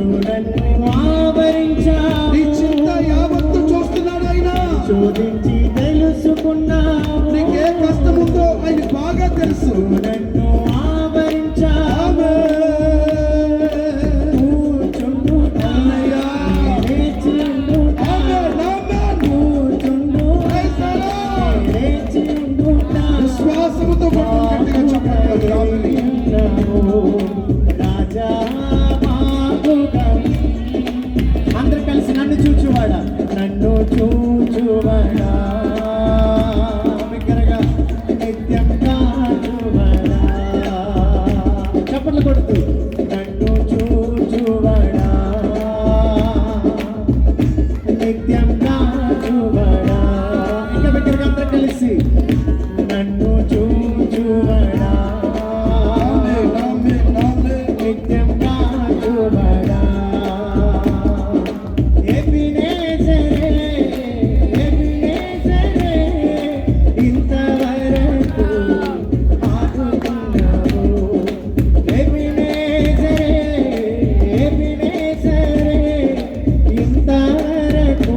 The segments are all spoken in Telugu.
నన్ను ఆవరించావు. నీ చింత యావత్తు చూస్తున్నాడు ఆయన. శోధించి తెలుసుకున్నావు. నీకే కష్టం ఉందో ఆయన బాగా తెలుసు. నన్ను ఆవరించావు. కూర్చుండుతానయ్యా, లేచి ఉండుతా. కూర్చుండు, లేచి ఉండుతా. విశ్వాసముతో గట్టిగా చెప్పండి. రాజా మాగుగా అందరు కలిసి నన్ను చూచువాడా, నన్ను చూచువాడా, బిగ్గరగా నిత్యం కాచువాడా. చప్పట్లు కొడుతూ నన్ను చూచువాడా, నిత్యం కాచువాడా. ఇంకా బిగ్గరగా అందరు కలిసి నన్ను చూచువాడా, నిత్యం కాచువాడా. ఇంతవరకు ఆదుకున్నావు. ఇంతవరకు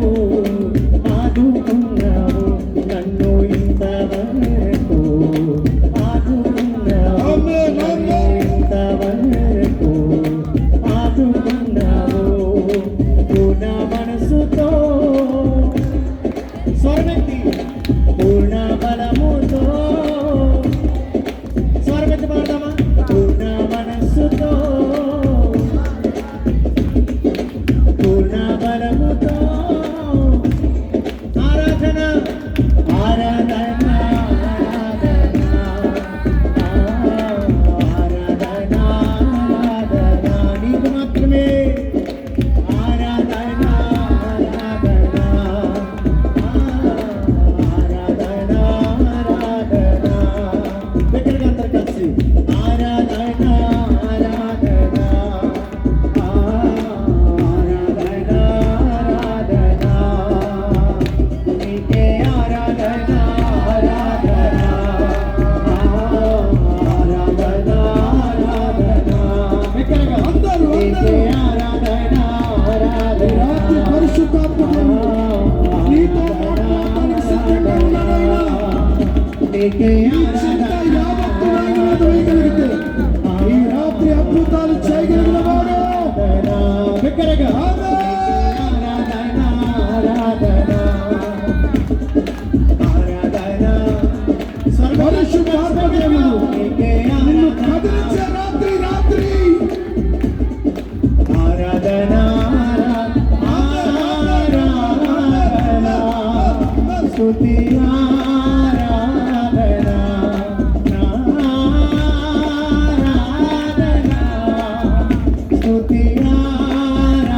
ఆదుకున్నావు. నన్ను ఇంతవరకు ఆదుకున్నావు. ఇంతవరకు ఆదుకున్నావు. పూర్ణ మనసుతో స్వరమెత్తి, పూర్ణ బలముతో స్వరమెత్తి పాడదామా. పూర్ణ మనస్సుతో, పూర్ణ బలముతో ఆరాధన ఆరాధన ఆరాధన ఆరాధన ఆరాధన నీకు మాత్రమే. ఆరాధన ఆరాధన ఆరాధన ఆరాధన. దగ్గరగా అందరు కలిసి ఆరాధన ఆరాధన ఆరాధన ఆరాధన. నీకే ఆరాధన ఆరాధన ఆరాధన ఆరాధన. దగ్గరగా అందరూ నీకే ఆరాధన ఆరాధన. పరిశుద్ధాత్ముడు నీతో మాట్లాడడానికి సిద్ధంగా ఉన్నాడు ఆయన. నీకే నీ చింత యావత్తు ఆయన మీద వేయగలిగితే ఈ రాత్రి అద్భుతాలు చేయగలిగిన వాడు. బిగ్గరగా పరిశుద్ధాత్మదేవుడు నిన్ను కదిలించే రాత్రి రాత్రి ఆరాధన ఆరాధన స్తుతి ఆరాధన ఆరాధన స్తుతి ఆరాధన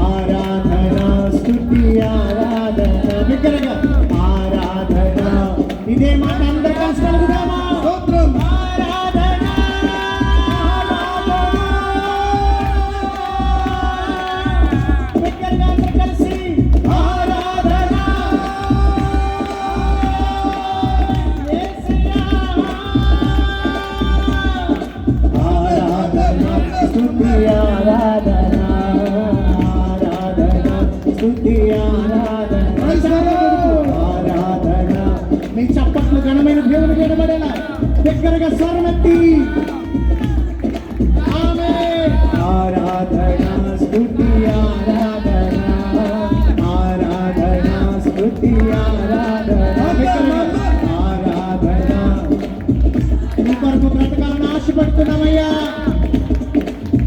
ఆరాధన స్తుతి ఆరాధన. బిగ్గరగా ఆరాధన. ఇదే మాట అందరూ కలిసి కలుగుదామా. స్తోత్రం. ఆరాధన బిగ్గరగా అందరూ కలిసి ఆరాధన యేసయ్యా. ఆరాధన స్తుతి ఆరాధన ఆరాధన స్తుతి ఆరాధన ఆరాధన. మీ చప్పట్లు ఘనమైన దేవునికి వినబడేలా దగ్గరగా స్వరమెత్తి ఆమేన్. ఆరాధన స్తుతి ఆరాధన ఆరాధన స్తుతి ఆరాధన. ఆరాధన. నీ కొరకు బ్రతకాలని ఆశపడుతున్నామయ్యా.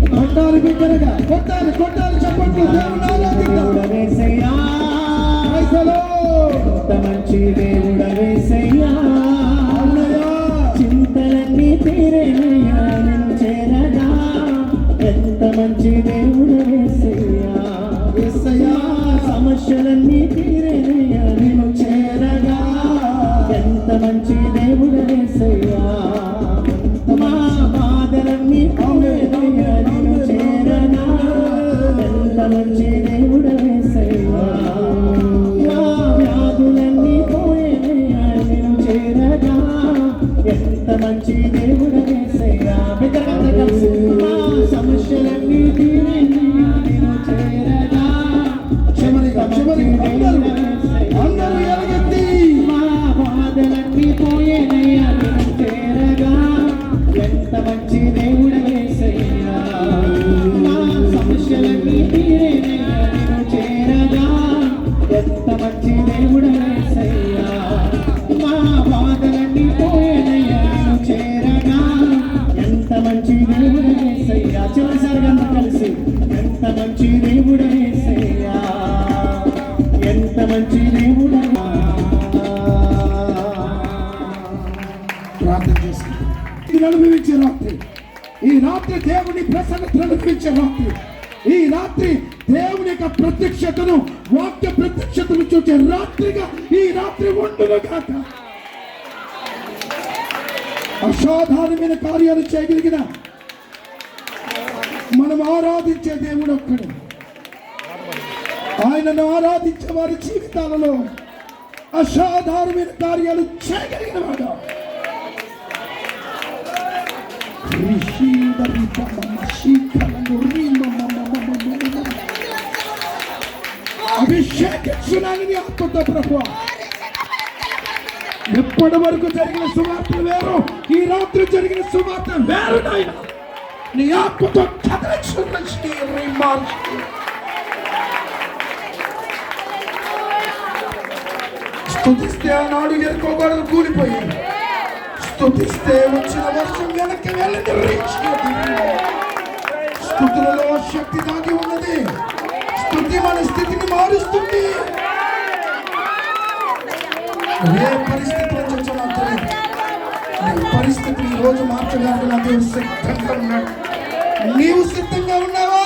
కొట్టాలి బిగ్గరగా కొట్టాలి కొట్టాలి చెప్పండి. దేవుని ఆరాధిద్దాం. దేవుడవేసయ్యా, ఎంత మంచి దేవుడవేసయ్యా. చింతలన్నీ తీరేనయ్యా నేను చేరగా. ఎంత మంచి దేవుడవేసయ్యా. సమస్యలన్నీ తీరేనయ్యా నేను చేరగా. ఎంత మంచి దేవుడవేసయ్యా. మా బాధలన్నీ పోయేనయ్యా నేను చేరగా. ఎంత మంచి దేవుడవేసయ్యా. నా వ్యాధులన్నీ పోయేనయ్యా నేను చేరగా. ఎంత మంచి దేవుడవేసయ్యా. బిడ్డలందరూ కలిసి సన్నిధిని అనుభవించే రాత్రి, ఈ రాత్రి దేవుని ప్రసన్నతను అనుభవించే రాత్రి, ఈ రాత్రి దేవుని యొక్క ప్రత్యక్షతను, వాక్య ప్రత్యక్షతను చూసే రాత్రిగా ఈ రాత్రి ఉండును కాక. అసాధారణమైన కార్యాలు చేయగలిగిన మనం ఆరాధించే దేవుడు ఒక్కడు. ఆయనను ఆరాధించే వారి జీవితాలలో అసాధారణమైన కార్యాలు చేయగలిగిన వాడు. అభిషేకించున్నాను ఆత్మతో ప్రభువా. ఎప్పటి వరకు జరిగిన సువార్త వేరు, ఈ రాత్రి జరిగిన సువార్త వేరు నాయన. నీ ఆత్మతో స్తుతిస్తే ఆనాడు ఎరుకోగడలు కూలిపోయాయి. స్తుతిస్తే వచ్చిన వర్షం వెనక్కి వెళ్ళింది. స్తుతులలో శక్తి దాగి ఉన్నది. స్తుతి మన స్థితిని మారుస్తుంది. ఏ పరిస్థితి నుంచి తెలియదు. నీ పరిస్థితిని ఈ రోజు మార్చడానికి నా దేవుడు సిద్ధంగా ఉన్నాడు. నీవు సిద్ధంగా ఉన్నావా?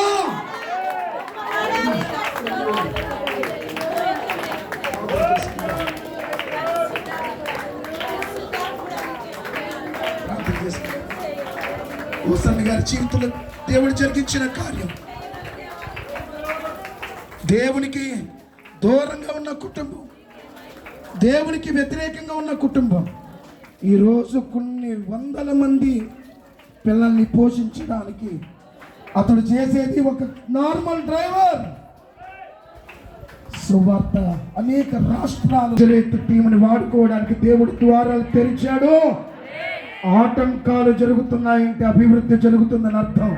హోసన్న గారి జీవితంలో దేవుడు జరిగించిన కార్యం, దేవునికి దూరంగా ఉన్న కుటుంబం, దేవునికి వ్యతిరేకంగా ఉన్న కుటుంబం ఈరోజు కొన్ని వందల మంది పిల్లల్ని పోషించడానికి అతడు చేసేది ఒక నార్మల్ డ్రైవర్. సువార్త అనేక రాష్ట్రాలు టీంని వాడుకోవడానికి దేవుడు ద్వారాలు తెరిచాడు. ఆటంకాలు జరుగుతున్నాయంటే అభివృద్ధి జరుగుతుందని అర్థం.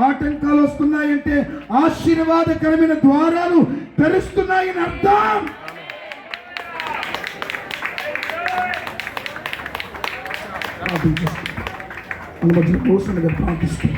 ఆటంకాలు వస్తున్నాయంటే ఆశీర్వాదకరమైన ద్వారాలు తెరుస్తున్నాయని అర్థం. మన మధ్య ప్రార్థిస్తాం.